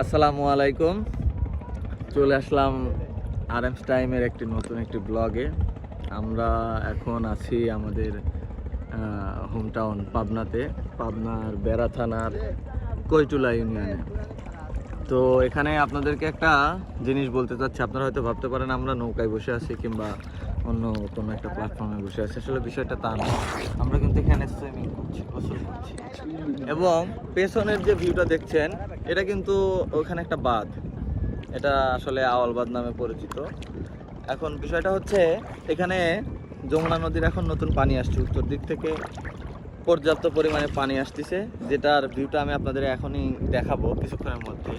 আসসালামু আলাইকুম। চলে আসলাম আরএমস টাইমের নতুন একটি ব্লগে। আমরা এখন আছি আমাদের হোম টাউন পাবনাতে, পাবনার বেড়া থানার কৈটুলা ইউনিয়নে। তো এখানে আপনাদেরকে একটা জিনিস বলতে চাচ্ছি। আপনারা হয়তো ভাবতে পারেন আমরা নৌকায় বসে আছি কিংবা অন্য কোনো একটা প্ল্যাটফর্মে বসে আছি। আসলে বিষয়টা তা না, আমরা কিন্তু এখানে সুইমিং করছি, গোসল করছি। এবং পেছনের যে ভিউটা দেখছেন, এটা কিন্তু ওখানে একটা বাঁধ, এটা আসলে আওয়াল বাঁধ নামে পরিচিত। এখন বিষয়টা হচ্ছে, এখানে যমুনা নদীর এখন নতুন পানি আসছে, উত্তর দিক থেকে পর্যাপ্ত পরিমাণে পানি আসতেছে, যেটার ভিউটা আমি আপনাদের এখনই দেখাবো কিছুক্ষণের মধ্যে।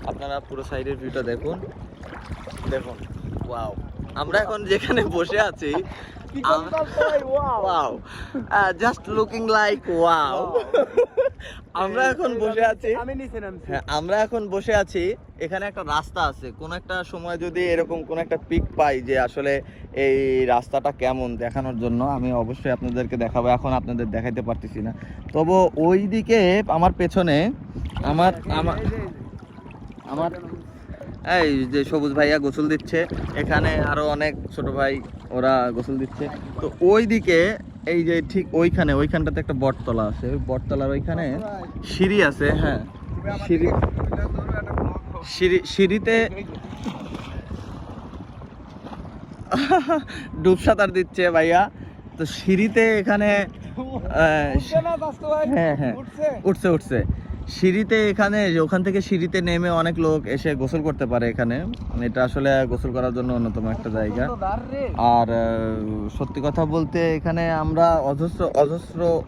আপনারা পুরো সাইডের ভিউটা দেখুন। ওয়াও, আমরা এখন যেখানে বসে আছি, wow, just looking like wow. আমরা এখন বসে আছি, হ্যাঁ আমরা এখন বসে আছি, এখানে একটা রাস্তা আছে। কোন একটা সময় যদি এরকম কোন একটা পিক পাই যে আসলে এই রাস্তাটা কেমন দেখানোর জন্য, আমি অবশ্যই আপনাদেরকে দেখাবো। এখন আপনাদের দেখাইতে পারতেছি না, তবে ওই দিকে আমার পেছনে আমার এই যে সবুজ ভাইয়া গোসল দিচ্ছে, এখানে আরো অনেক ছোট ভাই ওরা গোসল দিচ্ছে। তো ওই দিকে এই যে ঠিক ওইখানটাতে একটা বটতলা আছে, ওই বটতলার ওইখানে সিঁড়ি আছে। হ্যাঁ, সিঁড়িতে ডুব সাঁতার দিচ্ছে ভাইয়া। তো সিঁড়িতে এখানে হ্যাঁ উঠছে সিঁড়িতে, এখানে ওখান থেকে সিঁড়িতে নেমে অনেক লোক এসে গোসল করতে পারে এখানে। এটা আসলে গোসল করার জন্য অন্যতম একটা জায়গা। আর সত্যি কথা বলতে এখানে আমরা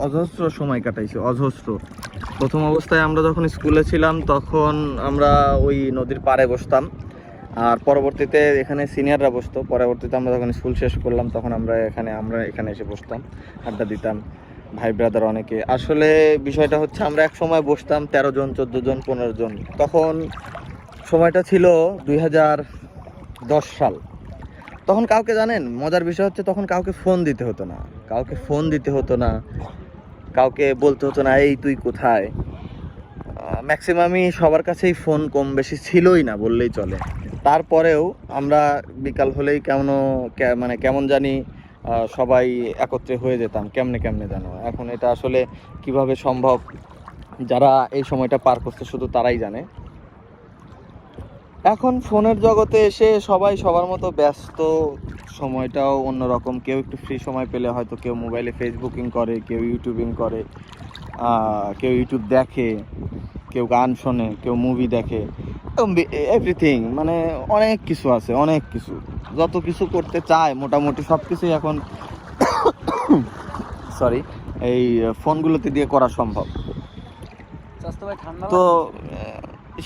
অজস্র সময় কাটাইছি, অজস্র। প্রথম অবস্থায় আমরা যখন স্কুলে ছিলাম তখন আমরা ওই নদীর পাড়ে বসতাম, আর পরবর্তীতে এখানে সিনিয়ররা বসতো। পরবর্তীতে আমরা যখন স্কুল শেষ করলাম তখন আমরা এখানে এসে বসতাম, আড্ডা দিতাম, ভাই ব্রাদার অনেকে। আসলে বিষয়টা হচ্ছে, আমরা এক সময় বসতাম 13 জন, 14 জন, 15 জন। তখন সময়টা ছিল 2010 সাল। তখন কাউকে, জানেন মজার বিষয় হচ্ছে, তখন কাউকে ফোন দিতে হতো না, কাউকে বলতে হতো না এই তুই কোথায়। ম্যাক্সিমামই সবার কাছেই ফোন কম বেশি ছিলই না বললেই চলে। তারপরেও আমরা বিকাল হলেই কেমন জানি সবাই একত্রে হয়ে যেতাম, কেমনে জানো। এখন এটা আসলে কিভাবে সম্ভব, যারা এই সময়টা পার করছে শুধু তারাই জানে। এখন ফোনের জগতে এসে সবাই সবার মতো ব্যস্ত, সময়টাও অন্যরকম। কেউ একটু ফ্রি সময় পেলে হয়তো কেউ মোবাইলে ফেসবুকিং করে, কেউ ইউটিউবিং করে, কেউ ইউটিউব দেখে, কেউ গান শোনে, কেউ মুভি দেখে, এভরিথিং। মানে অনেক কিছু আছে, অনেক কিছু, যত কিছু করতে চায় মোটামুটি সব কিছুই এখন এই ফোনগুলোতে দিয়ে করা সম্ভব। তো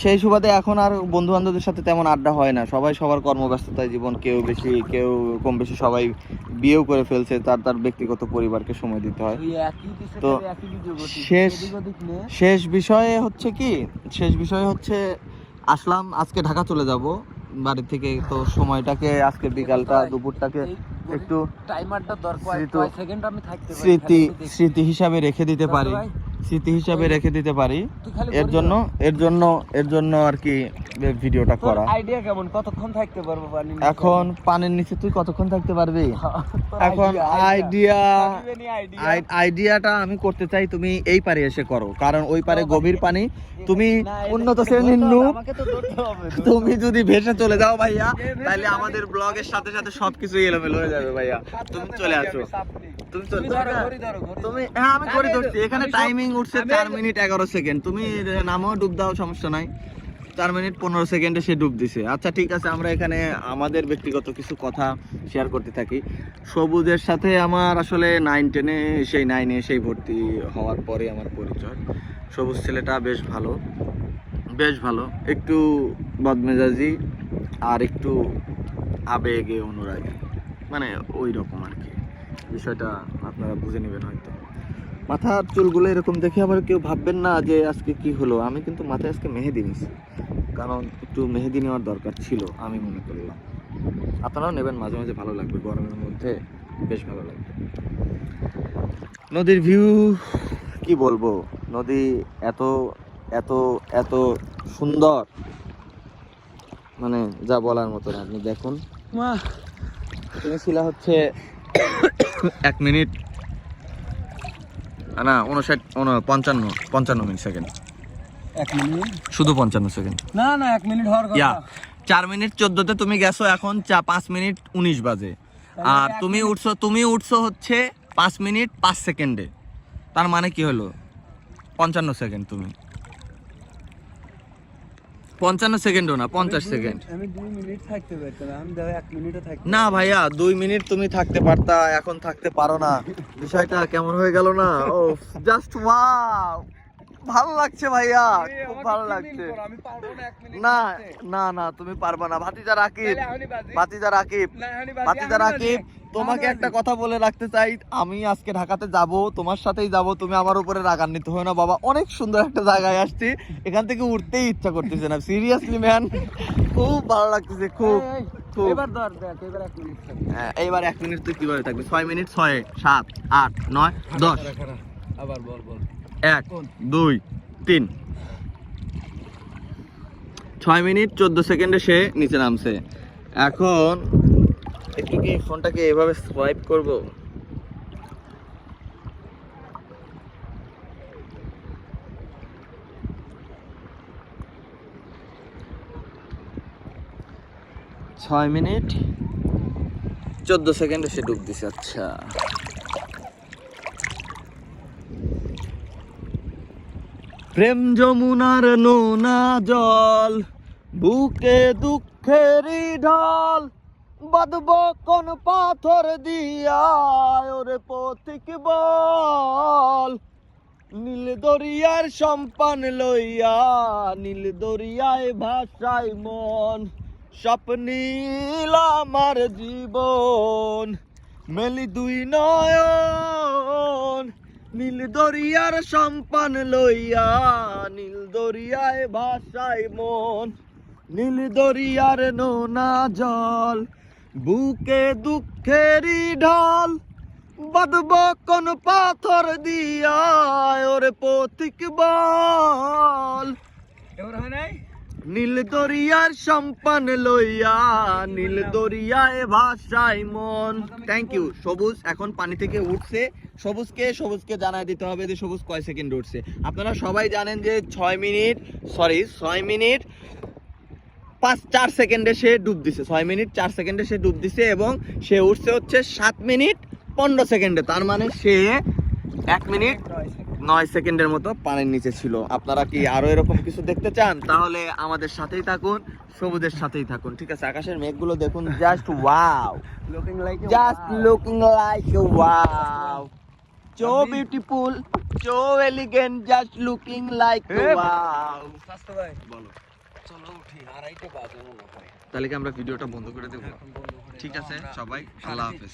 সেই সুবাদে এখন আর বন্ধু বান্ধবদের সাথে তেমন আড্ডা হয় না, সবাই সবার কর্মব্যস্ততায় জীবন, কেউ কম বেশি সবাই বিয়েও করে ফেলছে, তার ব্যক্তিগত পরিবারকে সময় দিতে হয়। তো শেষ বিষয়ে হচ্ছে আসলাম, আজকে ঢাকা চলে যাব বাড়ি থেকে। তো সময়টাকে আজকে বিকালটা দুপুরটাকে একটু স্মৃতি হিসাবে রেখে দিতে পারি, এর জন্য আর কি ভিডিওটা করা। আইডিয়া কেমন, কতক্ষণ থাকতে পারবো এখন পানির নিচে তুই কতক্ষণ থাকতে পারবি? এখন আইডিয়াটা আমি করতে চাই তুমি এই পারে এসে করো, কারণ ওই পারে গভীর পানি। তুমি উন্নত শ্রেণীর লোক, তুমি যদি ভেসে চলে যাও ভাইয়া, তাহলে আমাদের ব্লগের সাথে সাথে সবকিছু এলোমেলো হয়ে যাবে ভাইয়া। তুমি চলে আসো, হ্যাঁ আমি করে ধরছি। এখানে টাইমিং উঠছে 4 মিনিট 11 সেকেন্ড। তুমি নামও ডুব দাও, সমস্যা নাই। 4 মিনিট 15 সেকেন্ডে সে ডুব দিছে। আচ্ছা ঠিক আছে, আমরা এখানে আমাদের ব্যক্তিগত কিছু কথা শেয়ার করতে থাকি। সবুজের সাথে আমার আসলে 9-10-এ সেই ভর্তি হওয়ার পরে আমার পরিচয়। সবুজ ছেলেটা বেশ ভালো, একটু বদমেজাজি আর একটু আবেগে অনুরাগী, মানে ওই রকম আর কি। বিষয়টা আপনারা বুঝে নেবেন হয়তো। মাথার চুলগুলো এরকম দেখে আবার কেউ ভাববেন না যে আজকে কি হলো। আমি কিন্তু মাথায় আজকে মেহেদি নিছি, কারণ একটু মেহেদি নেওয়ার দরকার ছিল, আমি মনে করলাম। আপনারাও নেবেন, মাঝে মাঝে ভালো লাগবে, গরমের মধ্যে বেশ ভালো লাগবে। নদীর ভিউ কি বলবো, নদী এত এত এত সুন্দর, মানে যা বলার মতো না। আপনি দেখুন, তুমি ছিল হচ্ছে 1 মিনিট না 55 মিনিট সেকেন্ড, 1 মিনিট শুধু 55 সেকেন্ড না 1 মিনিট হওয়ার ইয়া কথা। 4 মিনিট 14তে তুমি গেছো, এখন 5 মিনিট 19 বাজে, আর তুমি উঠছো হচ্ছে 5 মিনিট 5 সেকেন্ডে। তার মানে কি হলো 55 সেকেন্ড, তুমি 55 সেকেন্ডও না 50 সেকেন্ড। আমি 2 মিনিট থাকতে পারতাম, আমি দাও 1 মিনিটও থাকতে না ভাইয়া 2 মিনিট তুমি থাকতে পারতা, এখন থাকতে পারো না। বিষয়টা কেমন হয়ে গেল না? ও জাস্ট ওয়াও, ভালো লাগছে ভাইয়া, খুব ভালো লাগছে। আমি পারবো না 1 মিনিট না না না তুমি পারবা না। ভাতিজা রাকিব, ভাতিজা রাকিব, তোমাকে একটা কথা বলে রাখতে চাই, আমি আজকে ঢাকাতে যাব, তোমার সাথেই যাব, তুমি আমার উপরে রাগান্বিত হও না বাবা। অনেক সুন্দর একটা জায়গায় আসছি, এখান থেকে উঠতেই ইচ্ছা করতেছে না, সিরিয়াসলি ম্যান, খুব ভালো লাগতেছে, খুব খুব। এবার ধর দেখ, এবার 1 মিনিট থাকবে। হ্যাঁ, এইবার 1 মিনিট তুই কিভাবে থাকবি? 6 মিনিট, 6, 7, 8, 9, 10, আবার বল 1, 2, 3, 6 মিনিট 14 সেকেন্ডে সে নিচে নামছে। এখন একটু কি ফোনটাকে এভাবে সোয়াইপ করব? ছয় মিনিট 14 সেকেন্ডে সে ডুব দিছে। আচ্ছা, প্রেম যমুনার নোনা জল, বুকে দুঃখেরই ঢল, বাঁধব কোন পাথর দিয়া, ওরে পথিক বল। নীল দরিয়ার সম্পান লইয়া, নীল দরিয়ায় ভাষায় মন, স্বপ্নীল আমার জীবন, মেলি দুই নয়ন। নীল দরিয়ার সম্পান লইয়া, নীল দরিয়ায় ভাষায় মন, নীল দরিয়ার নোনা জল, বুকে দুঃখেরই ঢল, বাঁধব কোন পাথর দিয়া, ওরে পথিক বল। এবার হয় নাই? নীল দরিয়ার সম্পান লইয়া, নীল দরিয়ায় ভাষায় মন। Thank you. সবুজ এখন পানি থেকে উঠছে, সবুজকে জানাই দিতে হবে যে সবুজ কয় সেকেন্ড উঠছে। আপনারা সবাই জানেন যে 6 মিনিট 4 সেকেন্ডে সে ডুব দিছে, 6 মিনিট 4 সেকেন্ডে সে ডুব দিছে, এবং সে উঠছে হচ্ছে 7 মিনিট 15 সেকেন্ডে। তার মানে সে 1 মিনিট 9 সেকেন্ডের মতো পানির নিচে ছিল। আপনারা কি আরো এরকম কিছু দেখতে চান? তাহলে আমাদের সাথেই থাকুন, সবুজের সাথেই থাকুন, ঠিক আছে? আকাশের মেঘগুলো দেখুন, just wow, looking like just looking like a wow, so beautiful, so elegant, just looking like a wow. স্বাস্থ্য ভাই বলো, চলো উঠি, 2:30 বাজে মনে হয়। তাহলে কি আমরা ভিডিওটা বন্ধ করে দেবো? এখন বন্ধ করে ঠিক দাও, আছে আমরা সবাই, আল্লাহ হাফেজ।